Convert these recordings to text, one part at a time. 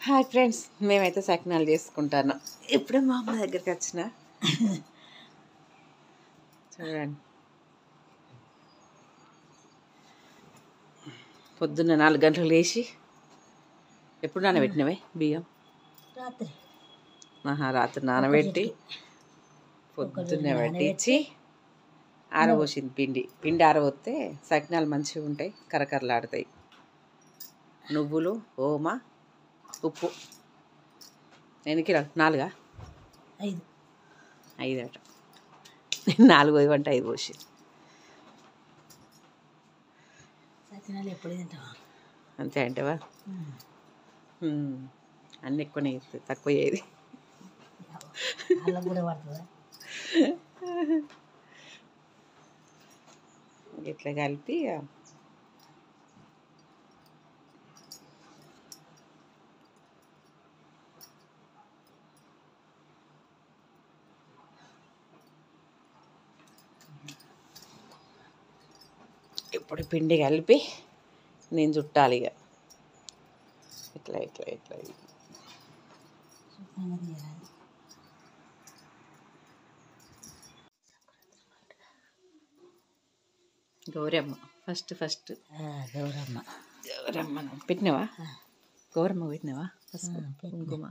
Hi friends, మేమైతే సకినాలు చేసుకుంటాను. ఇప్పుడే మా అమ్మ దగ్గరికి వచ్చిన చూడండి. పొద్దున్న 4 గంటలు లేచి ఎప్పుడు నానబెట్టినవే బియ్యం? రాత్రి నానబెట్టి పొద్దున్నే పట్టించి ఆరబోసింది. పిండి ఆరబోతే సకినాలు మంచిగా ఉంటాయి, కరకరలాడతాయి. నువ్వులు, ఓమ, ఉప్పు. ఎన్ని కిలోలు? 4 5 అట. 4 పోయమంటే 5 పోసి. సకినాలు ఎప్పుడు తింటావా? అంతే అంటేవా? అన్నీ ఎక్కువనే చేస్తుంది, తక్కువ చేయదు. అలా కూడా పడుతుందా? ఇట్లా కలిపి ఇప్పుడు పిండి కలిపి నేను చుట్టాలి. ఇక ఇట్లా ఇట్లా ఇట్లా గౌరమ్మ ఫస్ట్ గౌరమ్మ పెట్టినావా? గౌరమ్మ పెట్టినావా? ఫస్ట్ కుంకుమ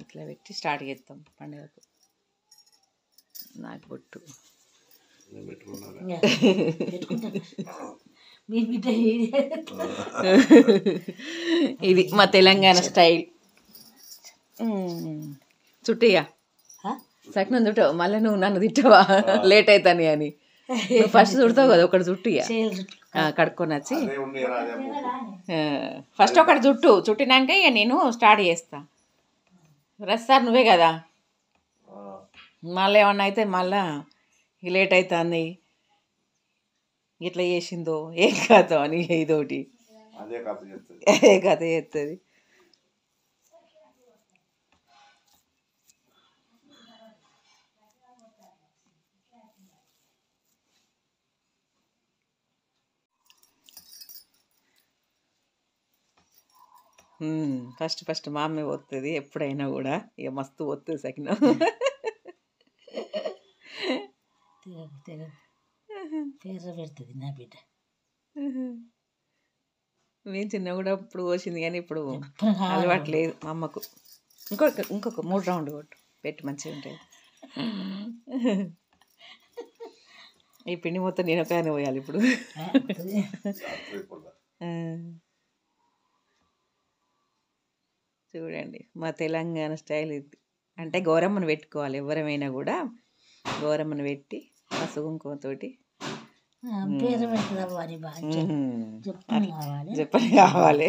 ఇట్లా పెట్టి స్టార్ట్ చేస్తాం పండుగకు. నాకు బొట్టు ఇది మా తెలంగాణ స్టైల్. చుట్టిగా సకినం చుట్టావు, మళ్ళీ నువ్వు నన్ను తిట్టవా లేట్ అవుతాని అని. నువ్వు ఫస్ట్ చుడతావు కదా, ఒకటి చుట్టిగా కడుక్కొని వచ్చి ఫస్ట్ ఒకటి చుట్టినాక ఇక నేను స్టార్ట్ చేస్తా. సార్ నువ్వే కదా, మళ్ళీ ఏమన్నా అయితే మళ్ళా లేట్ అవుతుంది, ఇట్లా చేసిందో ఏం కాదో అని ఇదోటి అదే కథ చేస్తుంది. ఫస్ట్ మా అమ్మే పోతుంది ఎప్పుడైనా కూడా. ఇక మస్తు పోతుంది సకినం. పెడుతుంది నా బిడ్డ. నేను చిన్న కూడా ఇప్పుడు పోసింది, కానీ ఇప్పుడు అలవాట్లేదు మా అమ్మకు. ఇంకొక 3 రౌండ్ కొట్టు పెట్టి మంచిగా ఉంటాయి. ఈ పిండి మొత్తం నేను ఒకనే పోయాలి ఇప్పుడు. చూడండి మా తెలంగాణ స్టైల్ ఇది. అంటే గౌరమ్మను పెట్టుకోవాలి, ఎవరమైనా కూడా గౌరమ్మను పెట్టి పసుపు కుంకుమతోటి చెప్పని కావాలి.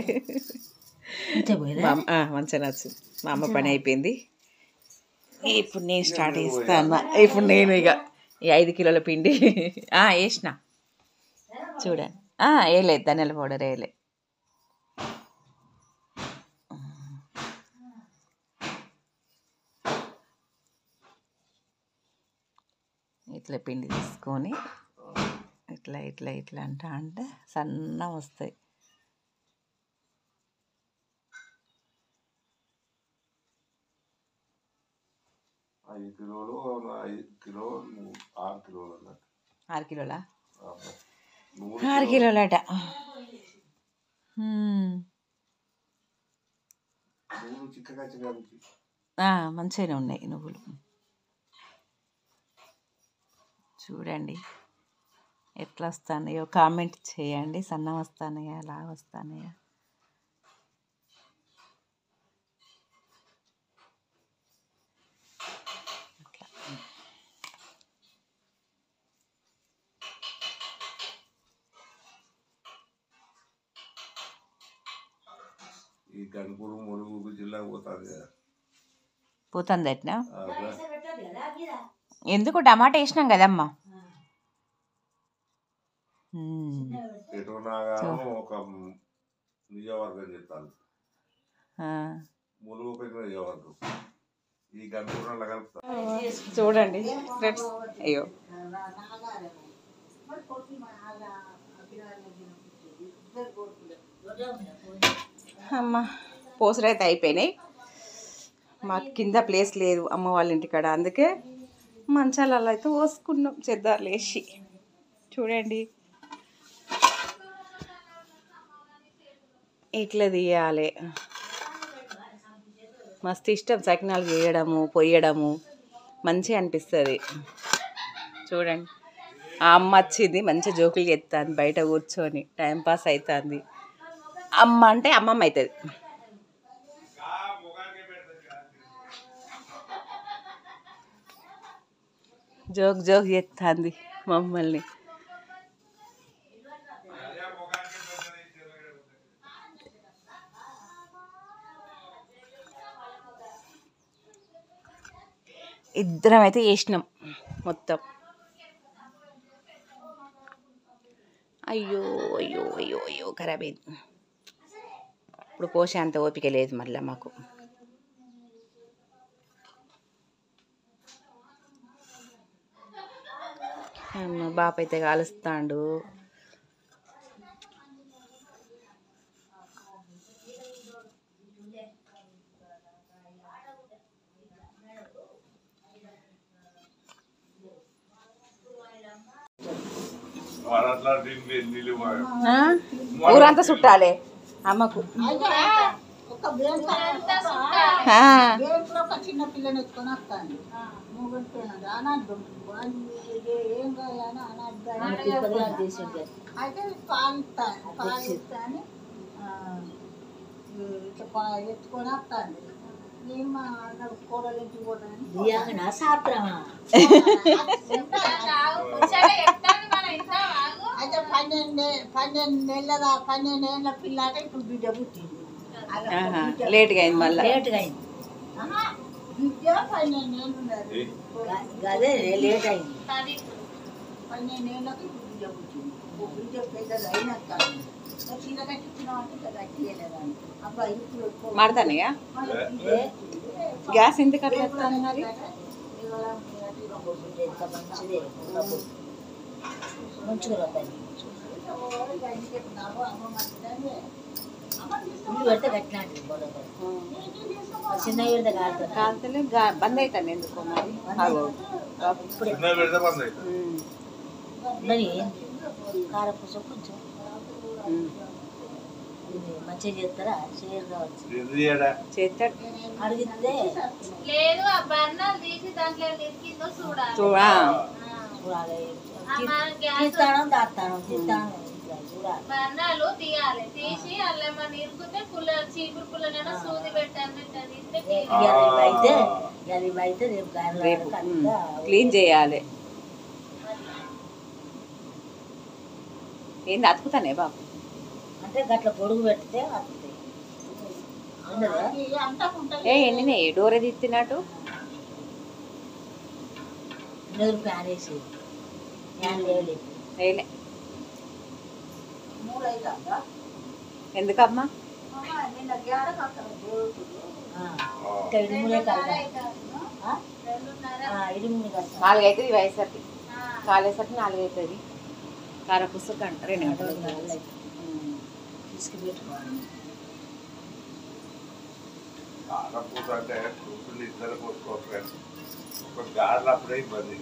మంచిగా నచ్చింది. మా అమ్మ పని అయిపోయింది. ఇప్పుడు నేను స్టార్ట్ చేస్తాను. ఇప్పుడు నేను ఇక ఈ 5 కిలోల పిండి వేసిన చూడండి. వేయలేదు, ధనియాల పౌడర్ వేయలే. ఇట్లా పిండి తీసుకొని ఇట్లా ఇట్లా ఇట్లా అంటే సన్నం వస్తాయి. ఆరు కిలోలా? 6 కిలోలట. మంచిగానే ఉన్నాయి నువ్వులు. చూడండి ఎట్లా వస్తాయో కామెంట్ చేయండి. సన్నం వస్తానయా, లావు వస్తానయా? ఈ గణపూర్ ములుగు జిల్లా పోతుంది అట్నా? ఎందుకు టమాటా వేసినాం కదమ్మా. ఒక నియోజకవర్గం చెప్తాను, ములుగు నియోజకవర్గం. ఈ గణపూర్ కలుపుతా. చూడండి ఫ్రెండ్స్, అయ్యో అమ్మ పోసలు అయితే అయిపోయినాయి. మాకు కింద ప్లేస్ లేదు అమ్మ వాళ్ళ ఇంటికాడ, అందుకే మంచాలలో అయితే పోసుకున్నాం చెద్దార్లు వేసి. చూడండి ఇట్లా తీయాలి. మస్తు ఇష్టం సకినాలు వేయడము పొయ్యడము, మంచిగా అనిపిస్తుంది. చూడండి ఆ అమ్మ వచ్చింది, మంచిగా జోకులు చెప్తాను బయట కూర్చొని, టైంపాస్ అవుతుంది. అమ్మ అంటే అమ్మమ్మ అవుతుంది. జోక్ జోక్ చేస్తుంది మమ్మల్ని. ఇద్దరం అయితే చేసినాం మొత్తం. అయ్యో అయ్యో అయ్యో అయ్యో ఖరాబ్ అయింది. ఇప్పుడు పోసే అంత ఓపిక లేదు మళ్ళీ మాకు. బాప అయితే కాలుస్తాడు. ఊరంతా చుట్టాలే అమ్మకు. చిన్న పిల్లని ఎత్తుకొని వస్తాను అయితే పాలు ఇస్తాను ఎత్తుకొని వస్తాను. నేను మా అన్న కూరలు ఇంటికి పోతాను సాప్రమా. అయితే 12 ఏళ్ళ పిల్లాట ఇప్పుడు బిడ్డ పుట్టింది. లేట్గా అయింది మళ్ళీ. లేట్గా అయింది బిడ్డ 12 ఏళ్ళు ఉన్నది. అదే లేట్ అయింది. 12 ఏళ్ళకి బిడ్డ పుట్టింది. బిడ్డ పెద్దది అయినాక చీర కట్టించినామంటే ఇంకా కట్టియలేదాన్ని. అబ్బా ఇప్పుడు మాడతానయ్యా గ్యాస్ ఎందుకు అట్లా వస్తుంది మరి? మంచిగా పెడితే కట్టినట్టు చిన్న పెడితే కాలుతలే బంద్ అవుతాను ఎందుకో మరి. మరి కారపూస కొంచెం మంచిగా చేస్తారా? చేయరు కావచ్చు. చేస్తాడు అడిగితే లేదు ఆ బర్నర్ తీసి దాంట్లో కింద చూడాలి. తీస్తాను దాస్తాను తీస్తాను చూడాలి. బర్నర్లు తీయాలి, తీసి అలా మన ఇరుకుతే పుల్ల చీపురు పుల్లనైనా సూది పెట్టాలి. అయితే రేపు క్లీన్ చేయాలి. ఏంది అతుకుతానే బాబు? అంటే గట్ల పొడుగు పెడితే అతుకుతాయి. ఎండినాయి డోరే తిట్టినట్టు. ఫ్యాన్ వేసి ఫ్యాన్ వేయలేదు. వేయలే ఎందుకమ్మా? ఇడుములే కదా 4 అవుతుంది వయసరికి, కాలేసరికి 4 అవుతుంది. కారపూస 2 గంటలు తీసుకుపెట్టుకోవాలి. కారపూస అంటే ఇద్దరు పోసుకోవచ్చు, ఒక గారెలు అప్పుడే ఇబ్బంది.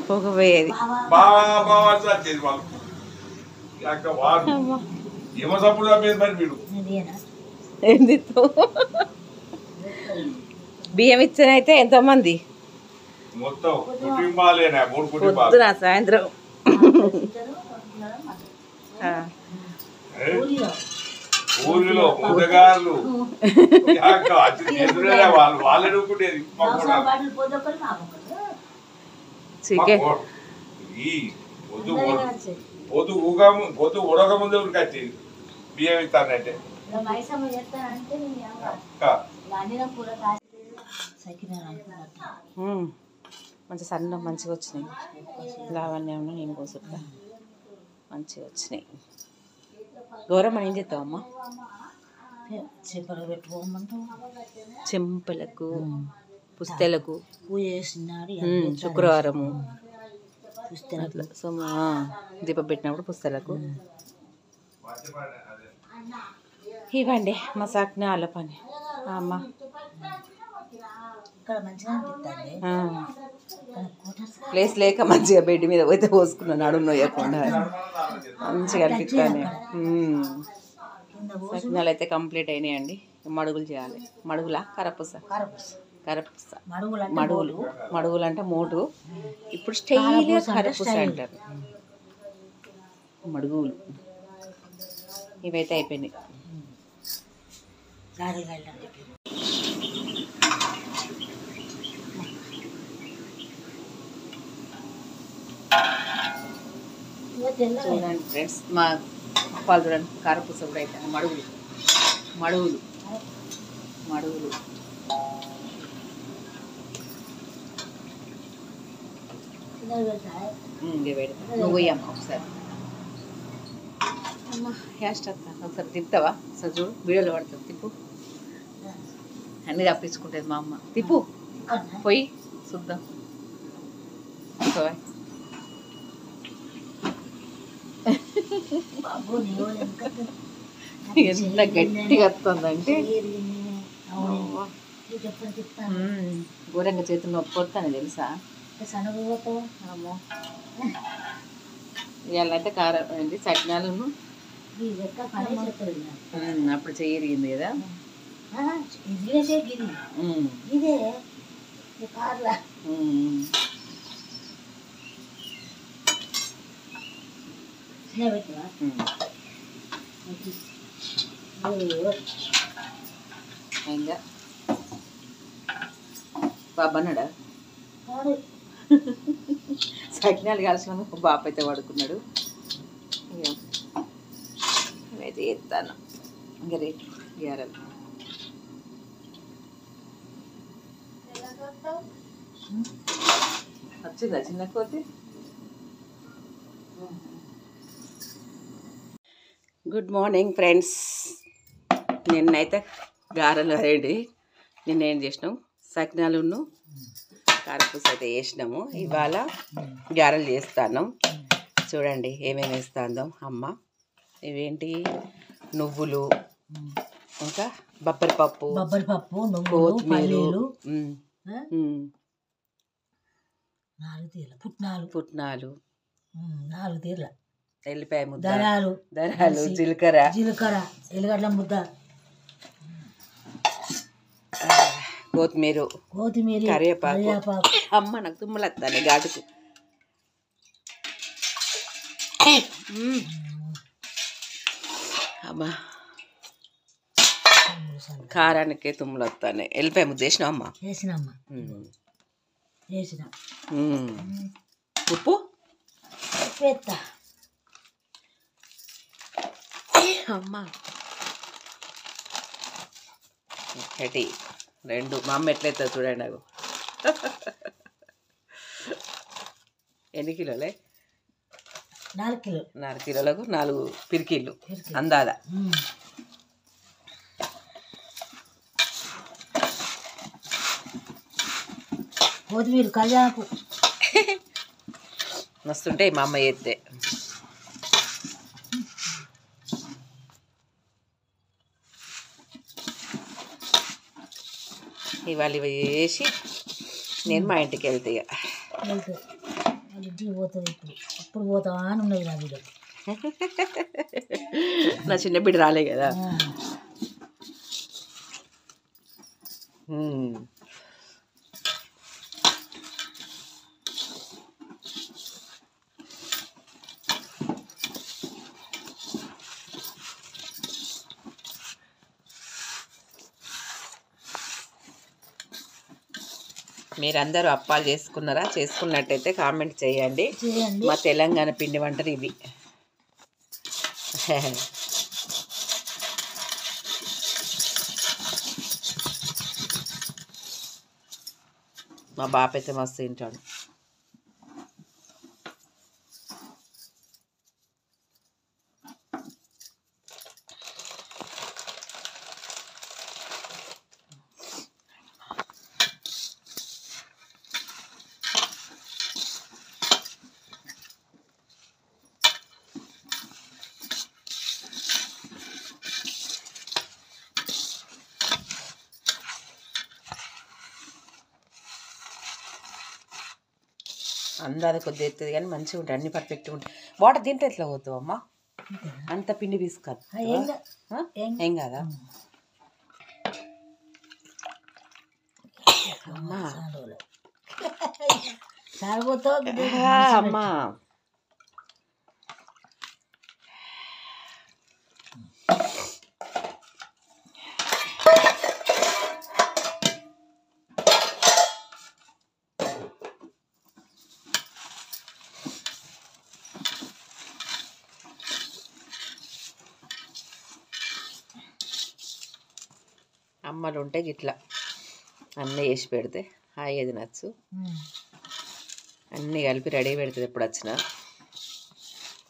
పోకపోయేది ఏమో సప్పుడు తప్పేది మరి మీరు. ఏంది బియ్యం ఇచ్చినైతే ఎంతమంది? మొత్తం కుటుంబాలేనా? 3 కుటుంబాలు. పొద్దున సాయంత్రం ఊరిలో ముద్దగారులు వాళ్ళు అడుగుకునేది. ఈ పొద్దు ఉడక ముందే ఉడికొచ్చేది బియ్యం ఇస్తానంటే. మంచి సన్న మంచిగా వచ్చినాయి. లావణ్యంలో నేను కోసుకుంటా మంచిగా వచ్చినాయి. గౌరమ్మ ఏం చేస్తావమ్మా? చెంపలు పెట్టుకోమంటావు. చెంపలకు పుస్తెలకు పూజ చేస్తున్నాడు శుక్రవారము పుస్తెలకు అట్లా దీపం పెట్టినప్పుడు పుస్తెలకు ఇవ్వండి మా సకినాల పని అమ్మ. ఇక్కడ మంచిగా అనిపిస్తుంది. ప్లేస్ లేక మంచిగా బెడ్ మీద పోతే పోసుకున్నాను, నడుము నొయ్యకుండా మంచిగా అనిపిస్తాను. సకినాలు అయితే కంప్లీట్ అయినాయండి. మడుగులు చేయాలి. మడుగులా కరపూస? కరపూస మడుగులు. మడుగులు అంటే మూటు, ఇప్పుడు స్టైల్గా కరపూస అంటారు. మడుగులు ఇవైతే అయిపోయినాయి. చూడండి ఫ్రెండ్స్, మా అప్పాలు చూడండి, కారపూస కూడా అయితే మడుగులు మడుగులు మడుగులు. ఇవి పెడతా, నువ్వు పోయమ్మ ఒకసారి. అమ్మ హ్యాస్ట్ వస్తా ఒకసారి తిప్పుతావా? ఒకసారి చూడు, వీడియోలో పడుతుంది. తిప్పు, అన్నీ తప్పించుకుంటుంది మా అమ్మ. తిప్పు, పోయి చూద్దాం. ఎంత గట్టిగా వస్తుందంటే ఘోరంగా చేతులు నొప్పి వస్తాను తెలుసా. అమ్మో, ఇవాళంటే కారం ఏంటి సకినాలను అప్పుడు చేయరిగింది కదా. ఇంకా బాబన్నాడా? సకినాలు కాల్సిన బాబు అయితే పడుకున్నాడు. ఇవైతే ఎత్తాను ఇంకా రేటు గ్యారెలు. వచ్చిందా చిన్న కోతి? Good morning friends. నిన్నైతే గారెలు రెడీ. నిన్న ఏం చేసినాం, సకినాలును కారపూస అయితే వేసినాము. ఇవాళ గారెలు చేస్తాను. చూడండి ఏమేమి వేస్తాందో అమ్మ. ఇవేంటి, నువ్వులు, ఇంకా బొబ్బరిపప్పు, కొత్తిమీర, పుట్నాలు, 4 తీర్ల ఎల్లిపాయ ముద్ద, ధరాలు, జీలకర్ర, ఎల్లిగడ్డ ముద్ద, కొత్తిమీర, కరివేపాకు. అమ్మ నాకు తుమ్మలు వస్తాను ఘాటుకు. అమ్మా కారానికి తుమ్మలు వస్తాను. ఎల్లిపాయ ముద్ద వేసినావు అమ్మ? వేసిన ఉప్పు అమ్మ ఒకటి 2. మా అమ్మ ఎట్లయితే చూడండి నాకు. ఎన్ని కిలోలే? 4 కిలోలు. 4 కిలోలకు 4 పిరికిళ్ళు అందాదా. కొత్తిమీర కళ్యాణపు మస్తుంటాయి మా అమ్మ చేస్తే. ఇవాళ ఇవి వేసి నేను మా ఇంటికి వెళ్తే ఇంటికి పోతుంది. ఇప్పుడు పోతావా అని ఉన్నది నా బిడ్డ. నా చిన్న బిడ్డ రాలే కదా. మీరందరూ అప్పాలు చేసుకున్నారా? చేసుకున్నట్టయితే కామెంట్ చేయండి. మా తెలంగాణ పిండి వంటలు ఇవి. మా బాప అయితే మస్తు తింటాడు. అందాది కొద్దిగా ఎత్తుంది కానీ మంచిగా ఉంటాయి, అన్ని పర్ఫెక్ట్గా ఉంటాయి. వాటర్ దీంట్లో ఎట్లా పోతావు అమ్మ? అంత పిండి తీసుకొద్దు, ఏం కాదా అమ్మా? అమ్మా అమ్మలు ఉంటే గిట్లా అన్నీ వేసి పెడితే హాయిగా తినచ్చు. అన్నీ కలిపి రెడీ పెడుతుంది ఎప్పుడు వచ్చినా.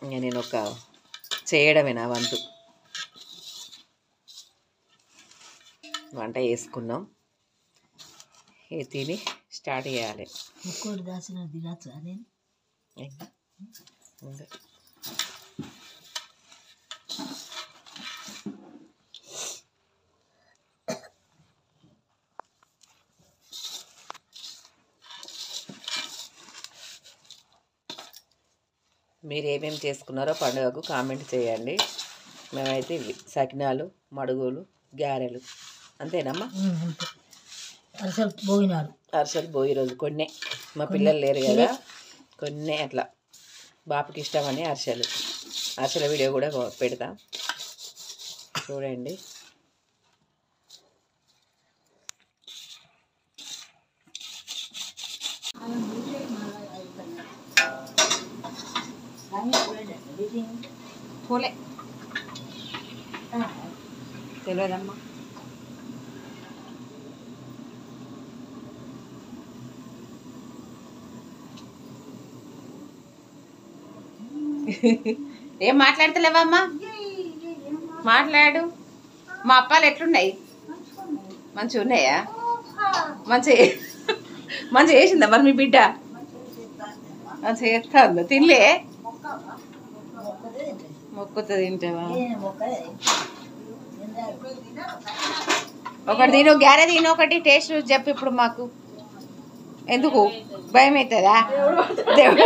ఇంకా నేను ఒక చేయడమే నా వంతు. వంట చేసుకున్నాం, ఇది తిని స్టార్ట్ చేయాలి. మీరు ఏమేమి చేసుకున్నారో పండుగకు కామెంట్ చేయండి. మేమైతే ఇవి సకినాలు, మడుగులు, గారెలు అంతేనమ్మా. అరిసెలు పోయి రోజు కొన్నే, మా పిల్లలు లేరు కదా, కొన్నే అట్లా బాపుకి ఇష్టమని అరిసెల వీడియో కూడా పెడతా చూడండి. పోలే తెలియదమ్మా. ఏం మాట్లాడతలేవమ్మా? మాట్లాడు. మా అప్పాలు ఎట్లున్నాయి? మంచిగా ఉన్నాయా? మంచిగా చేసిందా మరి మీ బిడ్డ? మంచిగా చేస్తా ఉందా? తినలే? మొక్కుతో తింటావా? ఒకటి తిను, గ్యారె తిను, ఒకటి టేస్ట్ చెప్పు ఇప్పుడు మాకు. ఎందుకు భయం అవుతుందా? దేవుడు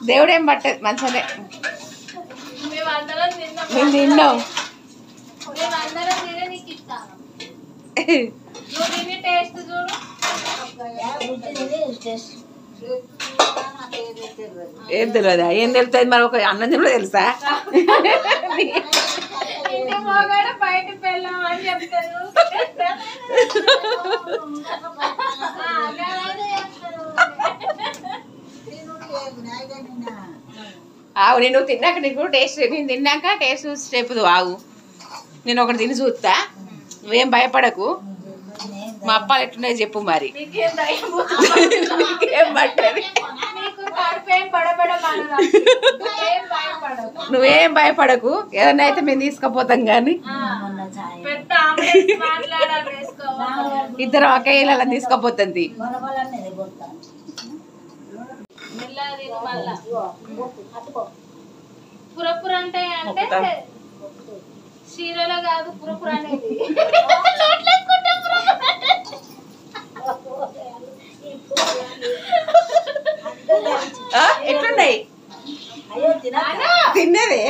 దేవుడేం పట్టదు, మంచిగానే మేము తిన్నాం. ఏం తెలియదా? ఏం తెలుస్తుంది మరి? ఒక అన్నం తినడం తెలుసా? బయట పెళ్ళామని చెప్తారు. ఆవు, నేను తిన్నాక నీకు టేస్ట్, నేను తిన్నాక టేస్ట్ చెప్పుదు. ఆవు, నేను ఒకటి తిని చూస్తా, నువ్వేం భయపడకు. మా అప్పాలు ఎట్లున్నాయి చెప్పు మరి. నువ్వేం భయపడకు, ఏదన్నా అయితే మేము తీసుకుపోతాం. కానీ ఇద్దరం ఒకే ఇళ్ళ తీసుకుపోతుంది. పురపుర అంటే చీరలో కాదు, పురపుర అనేది ఎట్లున్నాయి తిన్నదే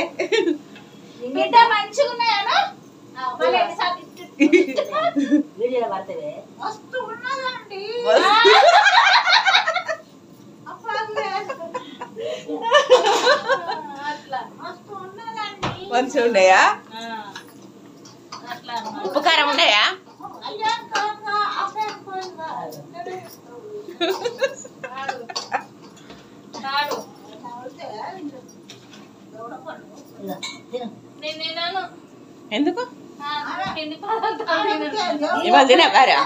బిడ్డ మంచిగా ఉన్నాయా? మస్తు ఉన్నదండి. మంచిగా ఉన్నాయా? ఉప్పు కారం ఉన్నాయా? ఎందుకు ఇవాళ తినవారా?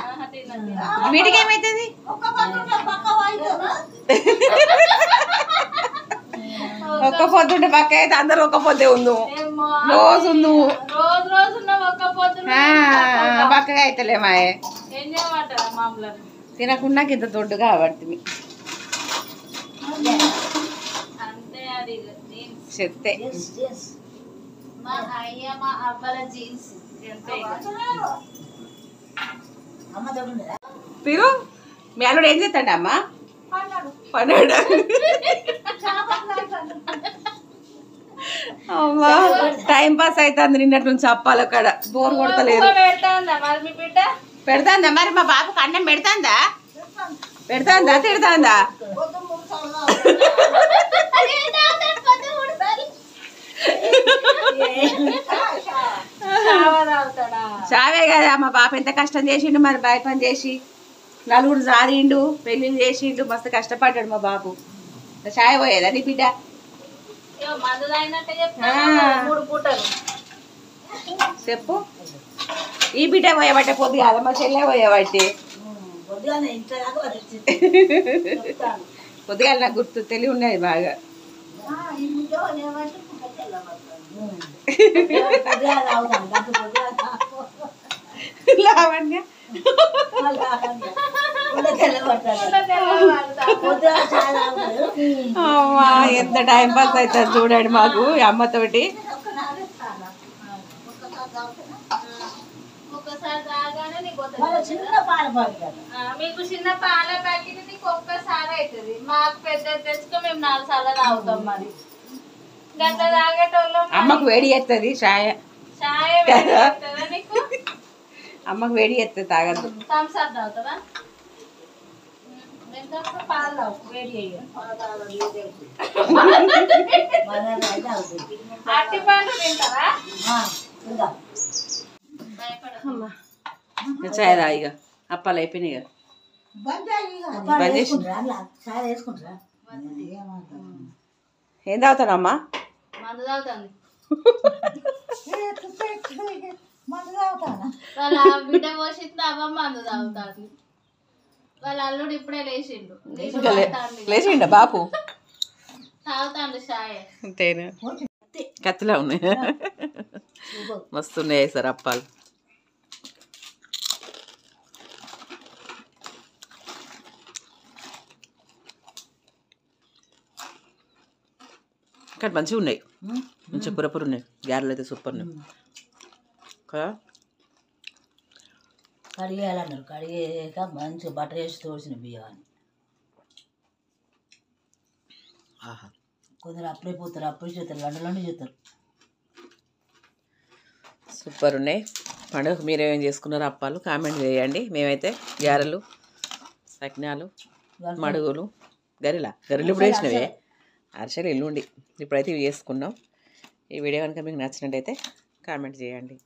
వీటికి ఏమైతుంది? ఒక్క పొద్దుంటే పక్క అయితే అందరు ఒక్క పొద్దే ఉండు, రోజు పక్కగా అయితేలేమా? తినకుండా ఇంత దొడ్డు కాబట్టి చెప్తే మా అయ్య మా అవ్వల జీన్స్ అంతే ఇక. తిరు మీ అల్లుడు ఏం చేస్తాడు అమ్మా పన్నాడు అమ్మా టైం పాస్ అవుతుంది నిన్నటి నుంచి అప్పాలి అక్కడ బోర్ కొడతలేదు పెడతాందా మరి మీ బిడ్డ? పెడతాందా మరి మా బాబుకి అన్నం పెడతాందా తిడతాందా చావే కదా మా బాబు ఎంత కష్టం చేసిండు మరి బయట పని చేసి నలుగురు జారిండు పెళ్ళిళ్ళు చేసిండు మస్తు కష్టపడ్డాడు మా బాబు చాయ్ పోయేదా నీ బిడ్డ మందు తాగినట్టే చెప్తా 3 పూటలు. చెప్పు ఈ బిడ్డ పోయేబట్టే పొద్దు కాదా మా చెల్లె పోయేబట్టే పొద్దుగాల నాకు గుర్తు తెలివి ఉన్నది బాగా లావణ్య అమ్మా ఎంత టైం పాస్ అవుతుంది చూడండి మాకు అమ్మతోటి ఒక్కసారి తాగానే నీకు మీకు చిన్న పాల ప్యాకెట్ నీకు ఒక్కసారి అవుతుంది. మాకు పెద్ద తెచ్చుకో మేము 4 సార్లు తాగుతాం. మరి గట్ల తాగేటోళ్ళం. అమ్మకు వేడి చేస్తుంది చాయ్ నీకు అమ్మకు వేడి చేస్తుంది తాగద్దు థమ్స్ అప్ తాగుతావా? పాలు తాగు వేడి అట్టి పాలు తింటారా? చాయ్ రా ఇక అప్పాలు అయిపోయినాయి ఇక ఏం తాగుతానమ్మా మందు తాగుతాను. వాళ్ళ బిడ్డ పోషిస్తే అవ్వ మందు తాగుతాను. వాళ్ళ అల్లుడు ఇప్పుడే లేచిండు. లేచిండా బాపు తాగుతాండు చాయ్. అంతేనా కత్తిలా ఉన్నాయి మస్తు ఉన్నాయి సార్ అప్పాలు కానీ మంచిగా ఉన్నాయి మంచిగా పురపురు ఉన్నాయి గారెలు అయితే సూపర్ ఉన్నాయి కదా కడిగేయాలన్నారు కడిగేయక మంచిగా బటర్ వేసి తోడిసిన బియ్యాన్ని కొందరు అప్పుడే పోతారు అప్పుడే చేస్తారు లండలోనే చేస్తారు సూపర్ ఉన్నాయి పండుగ మీరేమేం చేసుకున్నారో అప్పాలు కామెంట్ చేయండి మేమైతే గారెలు సకినాలు మడుగులు గరిలు ఇప్పుడు వేసినవే అరిసెలు ఎల్లుండి ఇప్పుడైతే ఇవి చేసుకున్నాం ఈ వీడియో కనుక మీకు నచ్చినట్టయితే కామెంట్ చేయండి